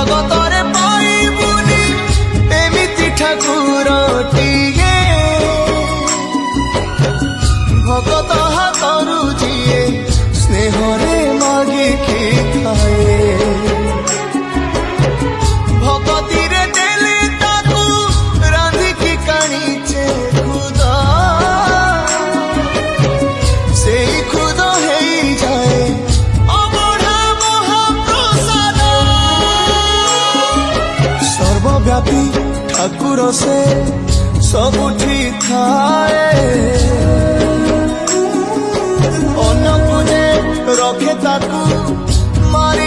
ଜଗତରେ ପାଇବୁନି ଏମିତି ଠାକୁରଟିଏ ଭଗତ ହାତରୁ ଯିଏ ସ୍ନେହରେ ମାଗିକି ଖାଏ ଭଗତିରେ ଦେଲେ ତାକୁ ରାନ୍ଧିକି କାଣିଚେ ଖୁଦ ସେଇ ଖୁଦ ହେଇଯାଏ ଅବଢା ମହାପ୍ରସାଦ ସର୍ବବ୍ୟାପୀ ଠାକୁର ସେ ସବୁଠି ଥାଏ ଅନ୍ନକୁ ଯେ ରଖେ ତାକୁ ମାରି